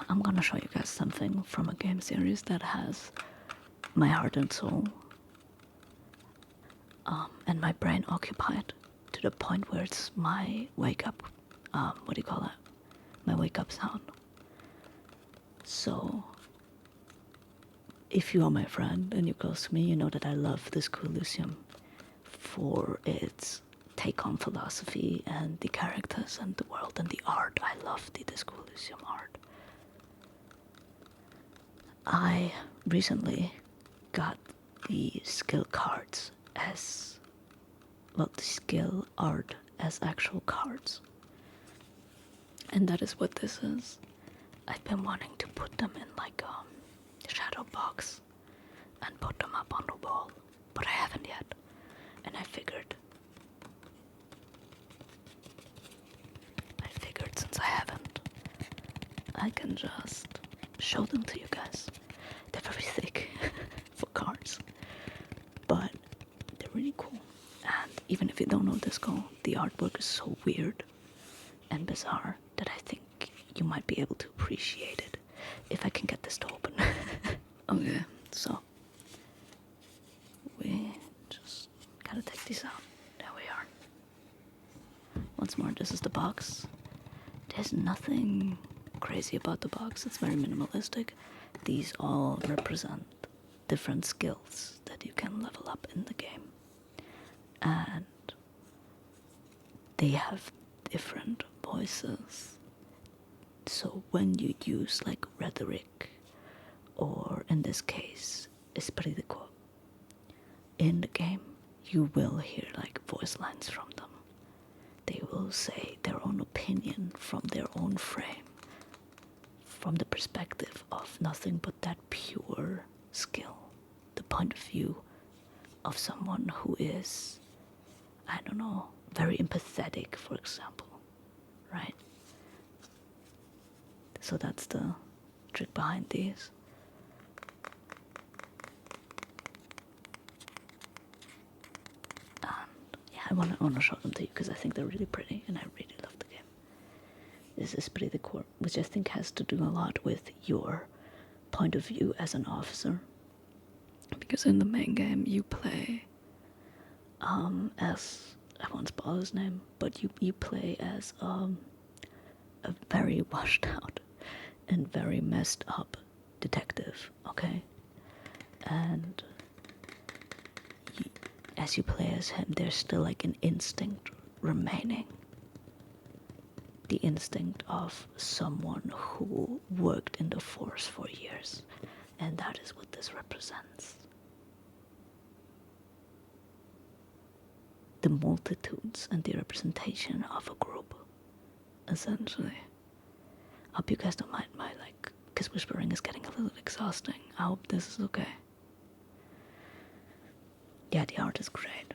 I'm gonna show you guys something from a game series that has my heart and soul and my brain occupied to the point where it's my wake up, what do you call that? My wake up sound. So, if you are my friend and you're close to me, you know that I love Disco Elysium for its take on philosophy and the characters and the world and the art. I love the Disco Elysium art. I recently got the skill cards as, well, the skill art as actual cards. And that is what this is. I've been wanting to put them in like a shadow box and put them up on the wall, but I haven't yet. And I figured since I haven't, I can just show them to you guys. They're very thick for cards, but they're really cool. And even if you don't know Disco, the artwork is so weird and bizarre that I think you might be able to appreciate it if I can get this to open. Okay, so we just gotta take these out. There we are. Once more, this is the box. There's nothing crazy about the box. It's very minimalistic. These all represent different skills that you can level up in the game. And they have different voices. So when you use like rhetoric, or in this case, espiridico, in the game, you will hear like voice lines from them. They will say their own opinion from their own frame, from the perspective of nothing but that pure skill, the point of view of someone who is, I don't know, very empathetic, for example, right? So that's the trick behind these. I want to show them to you because I think they're really pretty and I really love the game. This is pretty cool, which I think has to do a lot with your point of view as an officer. Because in the main game you play as, I won't spoil his name, but you play as a very washed out and very messed up detective, okay? And as you play as him, there's still like an instinct remaining. The instinct of someone who worked in the force for years. And that is what this represents. The multitudes and the representation of a group, essentially. I hope you guys don't mind my, like, because whispering is getting a little exhausting. I hope this is okay. Yeah, the art is great.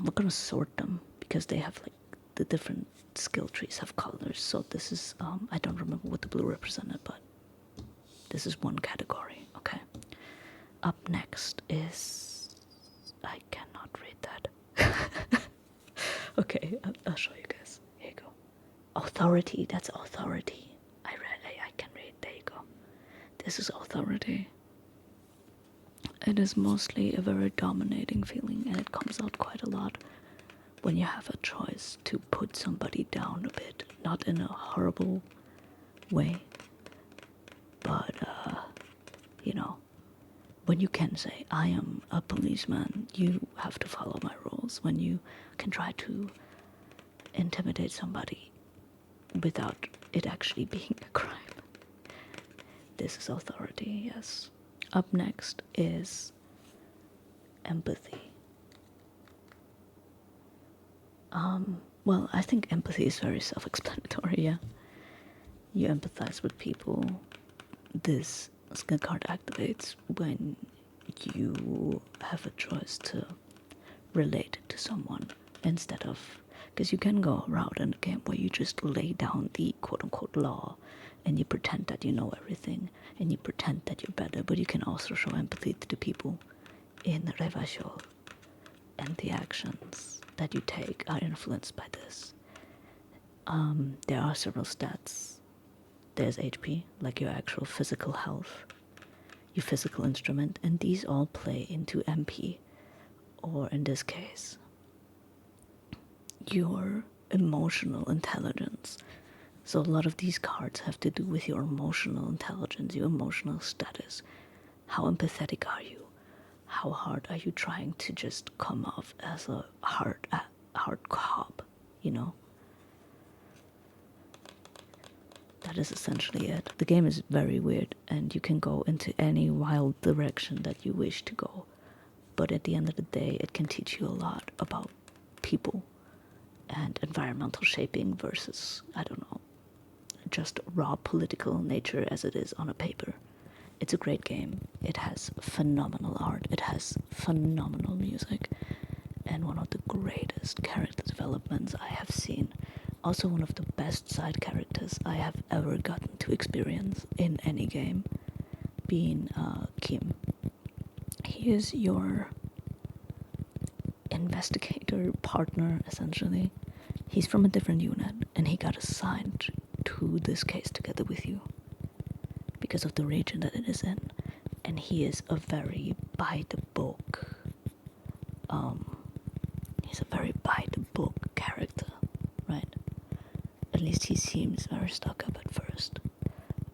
We're gonna sort them because they have like the different skill trees have colors. So this is I don't remember what the blue represented, but this is one category. Okay. Up next is, I cannot read that. Okay, I'll show you guys. Here you go. Authority. That's authority. I can read. There you go. This is authority. It is mostly a very dominating feeling, and it comes out quite a lot when you have a choice to put somebody down a bit. Not in a horrible way, but, you know, when you can say, I am a policeman, you have to follow my rules. When you can try to intimidate somebody without it actually being a crime. This is authority, yes. Up next is empathy. Well, I think empathy is very self-explanatory, yeah. You empathize with people. This skill card activates when you have a choice to relate to someone instead of, because you can go a route in a game where you just lay down the quote-unquote law and you pretend that you know everything and you pretend that you're better, but you can also show empathy to the people in Revachol, and the actions that you take are influenced by this. There are several stats there's HP, like your actual physical health, your physical instrument, and these all play into MP, or in this case, your emotional intelligence. So a lot of these cards have to do with your emotional intelligence, your emotional status. How empathetic are you? How hard are you trying to just come off as a hard cop, you know? That is essentially it. The game is very weird, and you can go into any wild direction that you wish to go. But at the end of the day, it can teach you a lot about people and environmental shaping versus, I don't know, just raw political nature as it is on a paper. It's a great game. It has phenomenal art. It has phenomenal music. And one of the greatest character developments I have seen. Also one of the best side characters I have ever gotten to experience in any game, being Kim. He is your investigator partner, essentially. He's from a different unit, and he got assigned to this case together with you because of the region that it is in. And he is a very by-the-book, he's a very by-the-book character, right? At least he seems very stuck up at first.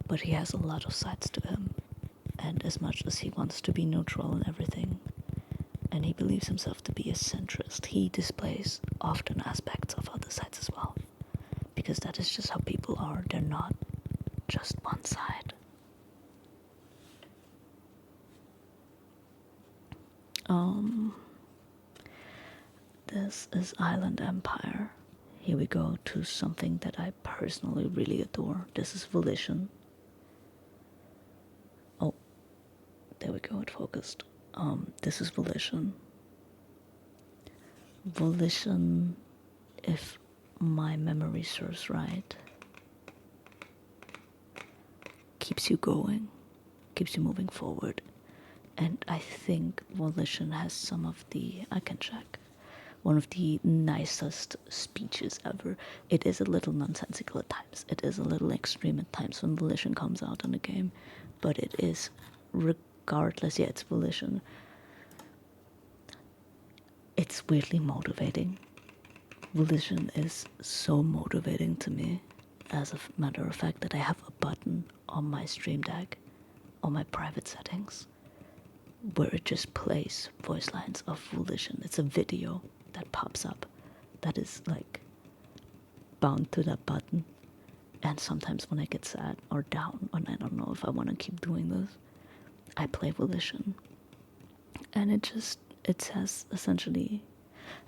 But he has a lot of sides to him. And as much as he wants to be neutral in everything, and he believes himself to be a centrist, he displays often aspects of other sides as well. Because that is just how people are. They're not just one side. This is Island Empire. Here we go to something that I personally really adore. This is Volition. Oh, there we go, it focused. This is Volition. Volition, if my memory serves right, keeps you going, keeps you moving forward. And I think Volition has some of the, I can check, one of the nicest speeches ever. It is a little nonsensical at times. It is a little extreme at times when Volition comes out in the game. But it is, regardless, yeah, it's Volition. It's weirdly motivating. Volition is so motivating to me. As a matter of fact, that I have a button on my Stream Deck, on my private settings, where it just plays voice lines of Volition. It's a video that pops up that is like bound to that button. And sometimes when I get sad or down, and I don't know if I want to keep doing this, I play Volition. And it says essentially,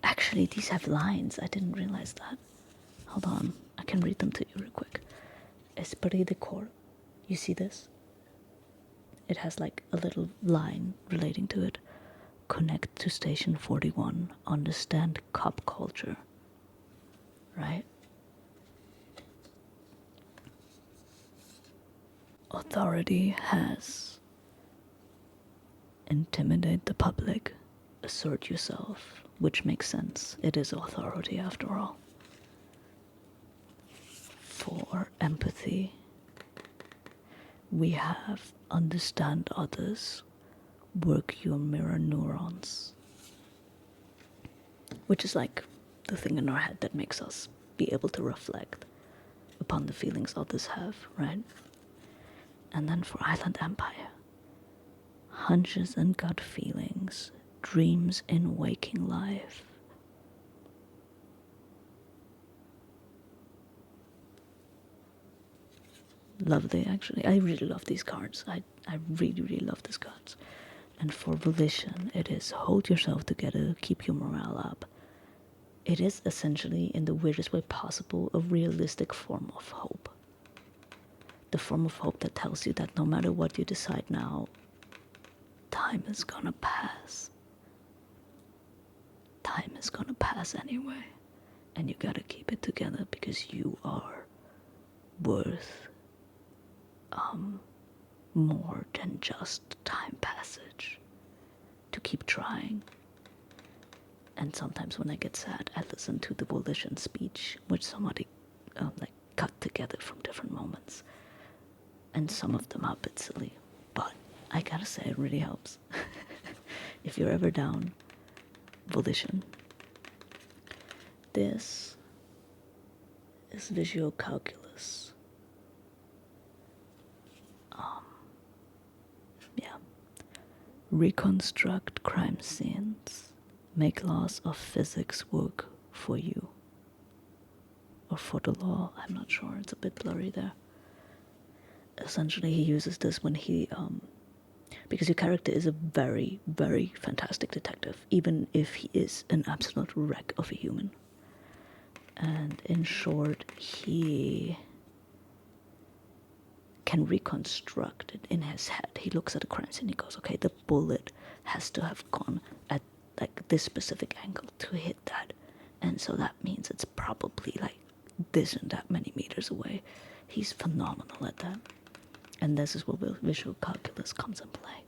actually these have lines. I didn't realize that. Hold on, I can read them to you real quick. Esprit de corps. You see this? It has like a little line relating to it. Connect to Station 41. Understand cop culture. Right? Authority has intimidate the public. Assert yourself. Which makes sense. It is authority after all. For empathy, we have understand others, work your mirror neurons, which is like the thing in our head that makes us be able to reflect upon the feelings others have, right? And then for Island Empire, hunches and gut feelings, dreams in waking life. Lovely, actually. I really love these cards. I really, really love these cards. And for Volition, it is hold yourself together, keep your morale up. It is essentially, in the weirdest way possible, a realistic form of hope. The form of hope that tells you that no matter what you decide now, time is gonna pass. Time is gonna pass anyway. And you gotta keep it together because you are worth more than just time passage. To keep trying. And sometimes when I get sad, I listen to the Volition speech, which somebody cut together from different moments. and some of them are a bit silly, but I gotta say it really helps. If you're ever down, Volition. This is visual calculus. Yeah. Reconstruct crime scenes. Make laws of physics work for you. Or for the law, I'm not sure. It's a bit blurry there. Essentially, he uses this when he, because your character is a very, very fantastic detective, even if he is an absolute wreck of a human. And in short, he can reconstruct it in his head. He looks at the crime scene and he goes, okay, the bullet has to have gone at like this specific angle to hit that. And so that means it's probably like this and that many meters away. He's phenomenal at that. And this is where visual calculus comes in play.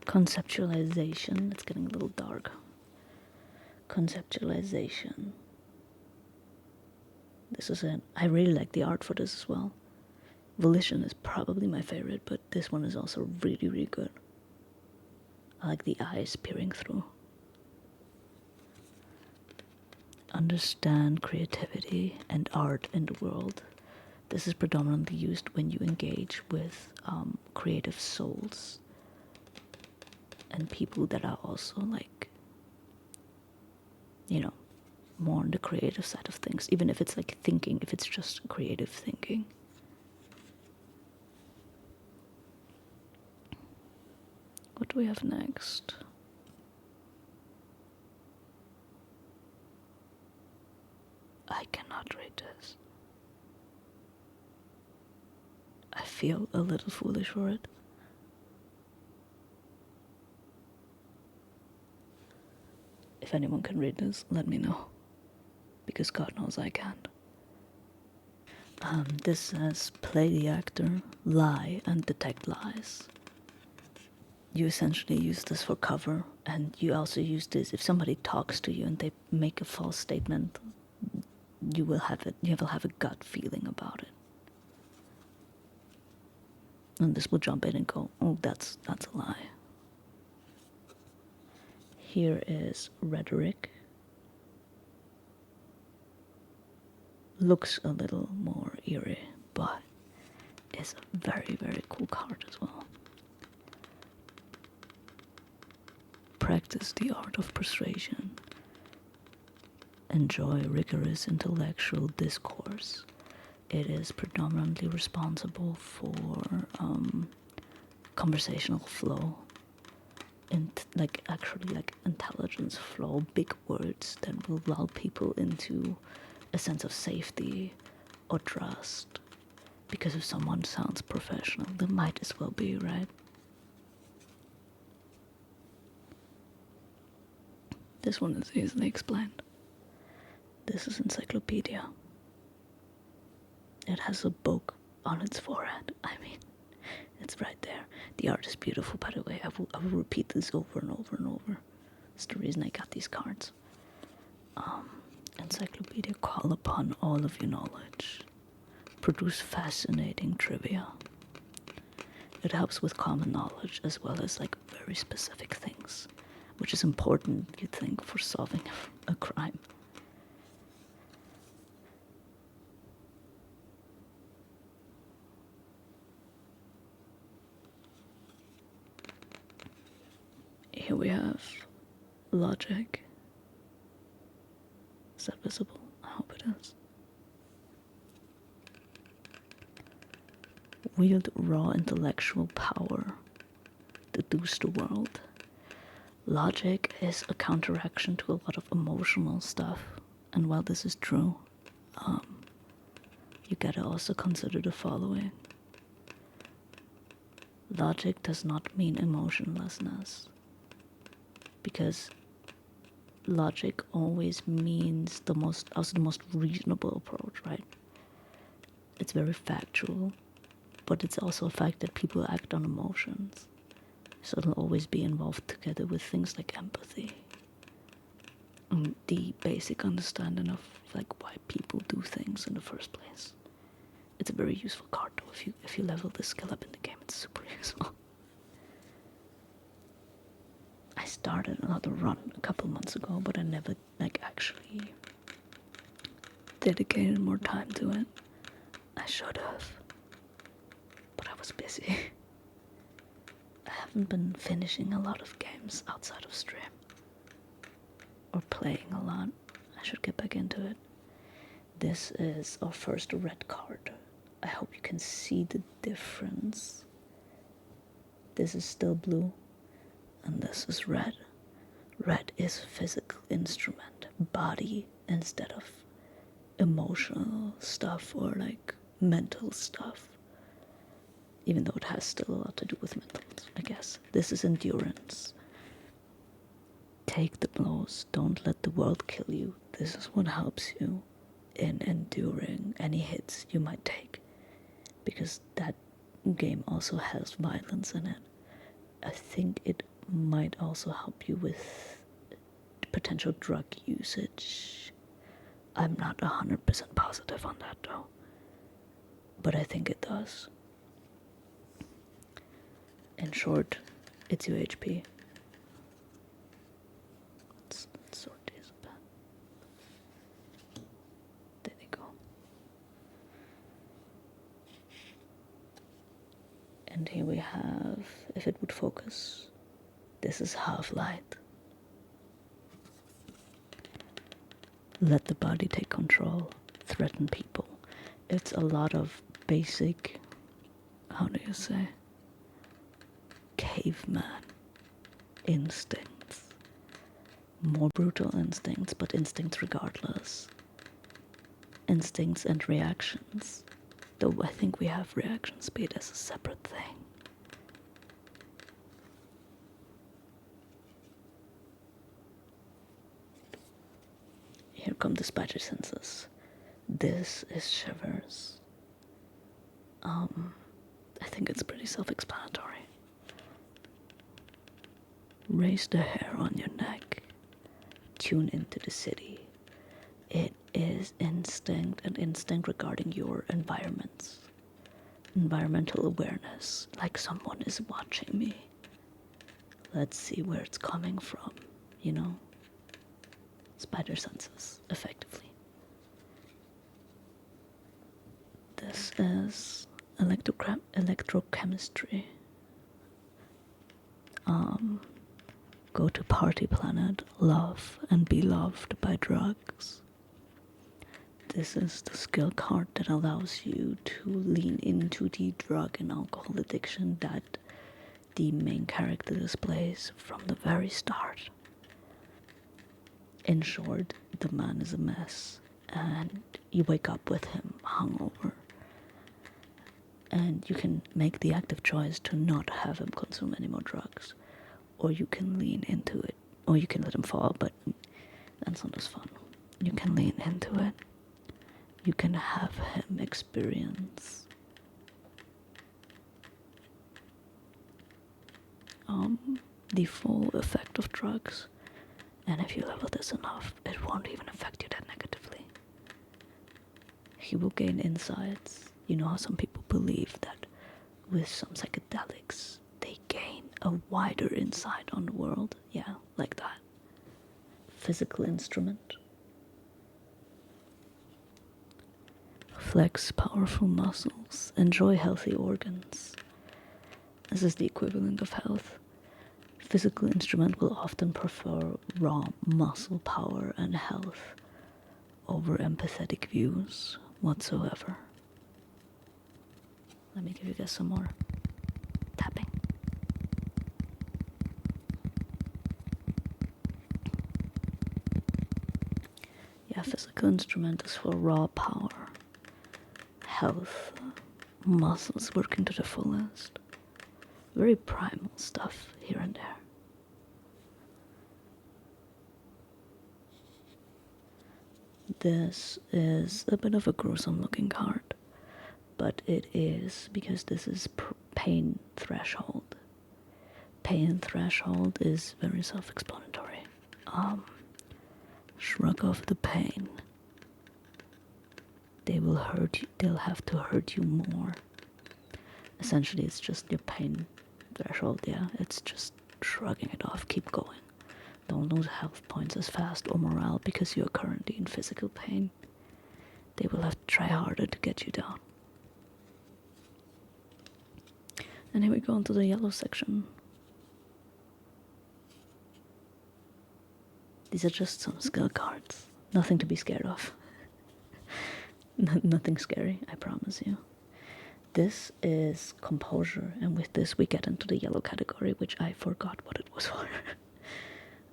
Conceptualization, it's getting a little dark. Conceptualization. This is it. I really like the art for this as well. Volition is probably my favorite, but this one is also really, really good. I like the eyes peering through. Understand creativity and art in the world. This is predominantly used when you engage with creative souls and people that are also like, you know, more on the creative side of things, even if it's like thinking, if it's just creative thinking. What do we have next? I cannot read this. I feel a little foolish for it. If anyone can read this, let me know. Because God knows I can't. This says, play the actor, lie, and detect lies. You essentially use this for cover, and you also use this if somebody talks to you and they make a false statement. You will have a gut feeling about it. And this will jump in and go, oh, that's a lie. Here is rhetoric. Looks a little more eerie, but is a very, very cool card as well. Practice the art of persuasion. Enjoy rigorous intellectual discourse. It is predominantly responsible for conversational flow, like intelligence flow, big words that will lull people into a sense of safety or trust. Because if someone sounds professional, they might as well be, right? This one is easily explained. This is encyclopedia. It has a book on its forehead. I mean, it's right there. The art is beautiful, by the way. I will repeat this over and over and over. It's the reason I got these cards. Encyclopedia, call upon all of your knowledge. Produce fascinating trivia. It helps with common knowledge as well as like very specific things, which is important, you think, for solving a crime. Here we have logic. Is that visible? I hope it is. Wield raw intellectual power. Deduce the world. Logic is a counteraction to a lot of emotional stuff. And while this is true, you gotta also consider the following. Logic does not mean emotionlessness. Because logic always means the most reasonable approach, right? It's very factual, but it's also a fact that people act on emotions. So it'll always be involved together with things like empathy. the basic understanding of like why people do things in the first place. It's a very useful card though. If you level this skill up in the game, it's super useful. I started another run a couple months ago, but I never like actually dedicated more time to it. I should have, but I was busy. I haven't been finishing a lot of games outside of stream or playing a lot. I should get back into it. This is our first red card. I hope you can see the difference. This is still blue and this is red. Red is physical instrument, body instead of emotional stuff or like mental stuff. Even though it has still a lot to do with mental, I guess. This is endurance. Take the blows, don't let the world kill you. This is what helps you in enduring any hits you might take. Because that game also has violence in it. I think it might also help you with potential drug usage. I'm not 100% positive on that though. But I think it does. In short, it's your HP. Let's sort these a bit. There they go. And here we have, if it would focus, this is half light. Let the body take control, threaten people. It's a lot of basic, how do you say, caveman instincts. More brutal instincts, but instincts regardless. Instincts and reactions. Though I think we have reaction speed as a separate thing. Here come the spider senses. This is shivers. I think it's pretty self-explanatory. Raise the hair on your neck. Tune into the city. It is instinct and instinct regarding your environments. Environmental awareness, like someone is watching me. Let's see where it's coming from, you know? Spider senses, effectively. This is electrochemistry. Go to party planet, love and be loved by drugs. This is the skill card that allows you to lean into the drug and alcohol addiction that the main character displays from the very start. In short, the man is a mess, and you wake up with him hungover. And you can make the active choice to not have him consume any more drugs. Or you can lean into it. Or you can let him fall, but that's not as fun. You can lean into it. You can have him experience the full effect of drugs. And if you level this enough, it won't even affect you that negatively. He will gain insights. You know how some people believe that with some psychedelics, they gain a wider insight on the world? Yeah, like that. Physical instrument. Flex powerful muscles. Enjoy healthy organs. This is the equivalent of health. Physical instrument will often prefer raw muscle power and health over empathetic views whatsoever. Let me give you guys some more tapping. Yeah, physical instrument is for raw power, health, muscles working to the fullest. Very primal stuff here and there. This is a bit of a gruesome looking card, but it is because this is pain threshold. Pain threshold is very self-explanatory. Shrug off the pain. They will hurt you. They'll have to hurt you more. Essentially, it's just your pain threshold, yeah. It's just shrugging it off. Keep going. Don't lose health points as fast or morale because you're currently in physical pain. They will have to try harder to get you down. And here we go into the yellow section. These are just some skill cards. Nothing to be scared of. Nothing scary, I promise you. This is composure, and with this we get into the yellow category, which I forgot what it was for.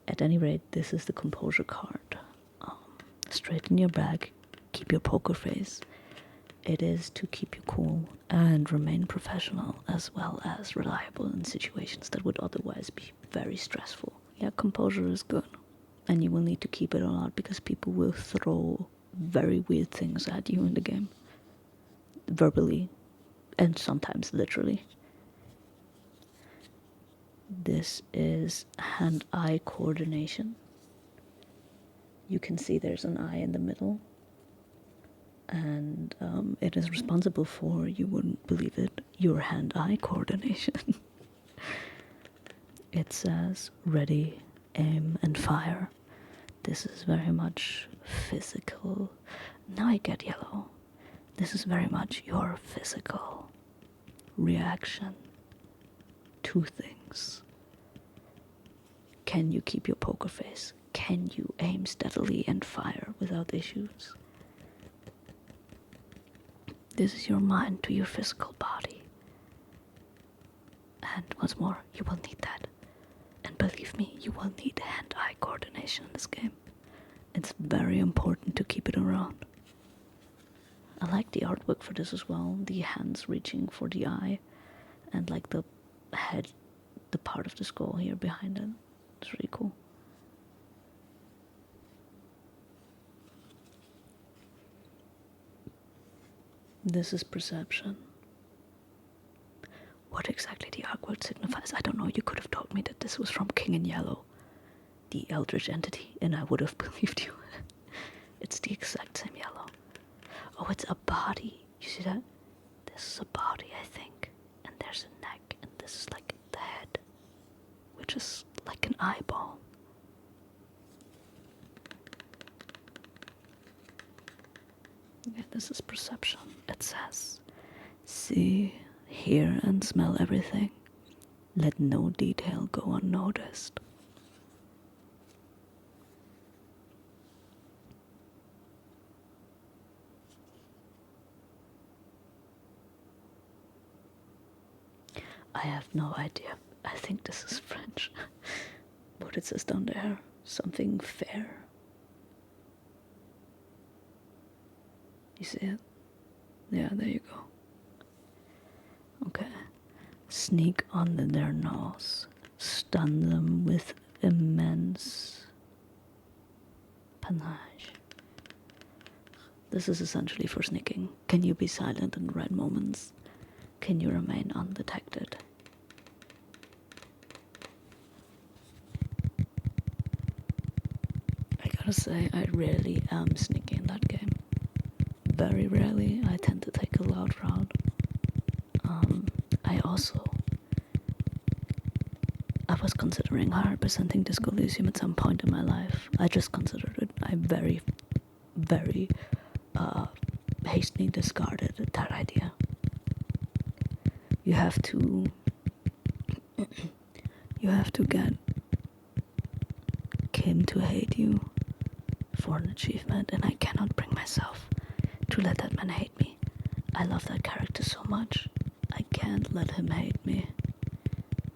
At any rate, this is the composure card. Straighten your back, keep your poker face. It is to keep you cool and remain professional, as well as reliable in situations that would otherwise be very stressful. Yeah, composure is good, and you will need to keep it all out because people will throw very weird things at you in the game. Verbally, and sometimes literally. This is hand-eye coordination. You can see there's an eye in the middle, and it is responsible for, you wouldn't believe it, your hand-eye coordination. It says ready, aim, and fire. This is very much physical. Now I get yellow. This is very much your physical reaction to things. Can you keep your poker face? Can you aim steadily and fire without issues? This is your mind to your physical body. And once more, you will need that. And believe me, you will need hand-eye coordination in this game. It's very important to keep it around. I like the artwork for this as well. The hands reaching for the eye, and like the head, the part of the skull here behind it. It's really cool. This is perception. What exactly the artwork signifies, I don't know. You could have told me that this was from King in Yellow, the Eldritch entity, and I would have believed you. It's the exact same yellow. Oh, it's a body. You see that? This is a body, I think. And there's a neck, and this is like the head, which is like an eyeball. Yeah, this is perception. It says, see, hear, and smell everything. Let no detail go unnoticed. I have no idea. I think this is French. What it says down there. Something fair. You see it? Yeah, there you go. Okay. Sneak under their nose. Stun them with immense panache. This is essentially for sneaking. Can you be silent in the right moments? Can you remain undetected? I gotta say, I rarely am sneaky in that game. Very rarely. I tend to take a loud route. I was considering representing Disco Elysium at some point in my life. I just considered it. I very, very hastily discarded that idea. You have to get Kim to hate you for an achievement, and I cannot bring myself to let that man hate me. I love that character so much. I can't let him hate me.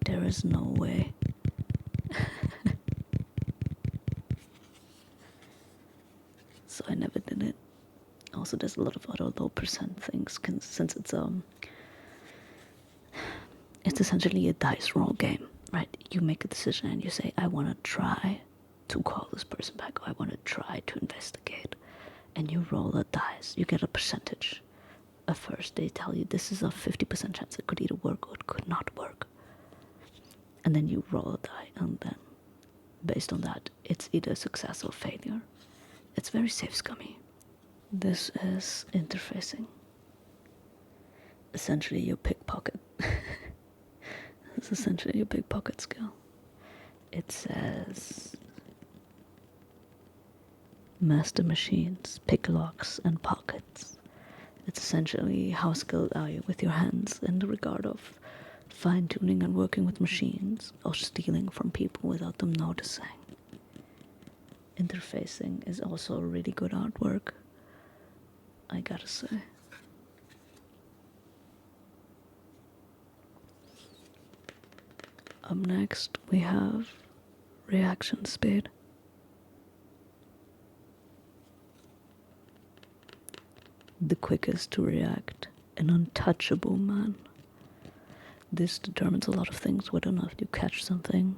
There is no way. So I never did it. Also, there's a lot of other low percent things since it's essentially a dice roll game, right? You make a decision and you say, I want to try to call this person back, or I want to try to investigate. And you roll a dice. You get a percentage. At first, they tell you this is a 50% chance it could either work or it could not work. And then you roll a die, and then based on that, it's either success or failure. It's very safe scummy. This is interfacing. Essentially your pickpocket. This is essentially your pickpocket skill. It says master machines, pick locks and pockets. It's essentially how skilled are you with your hands in the regard of fine-tuning and working with machines or stealing from people without them noticing. Interfacing is also really good artwork, I gotta say. Up next we have reaction speed. The quickest to react, an untouchable man. This determines a lot of things, whether or not you catch something,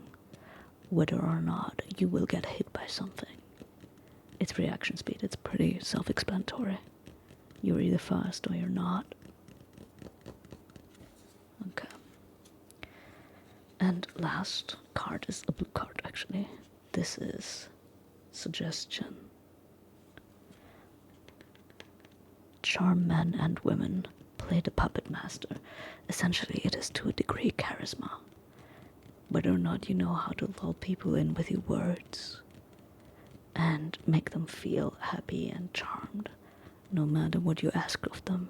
whether or not you will get hit by something. It's reaction speed, it's pretty self-explanatory. You're either fast or you're not. Okay. And last card is a blue card, actually. This is suggestion. Charm men and women, play the puppet master. Essentially, it is to a degree charisma. Whether or not you know how to lull people in with your words and make them feel happy and charmed, no matter what you ask of them.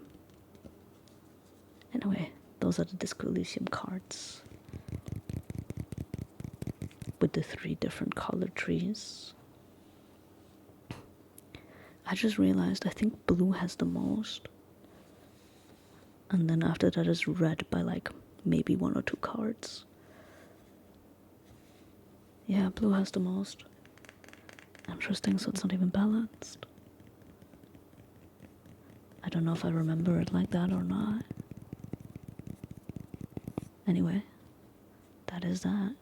Anyway, those are the Disco Elysium cards with the 3 different color trees. I just realized I think blue has the most, and then after that is red by like maybe 1 or 2 cards. Yeah, blue has the most. Interesting, so it's not even balanced. I don't know if I remember it like that or not. Anyway, that is that.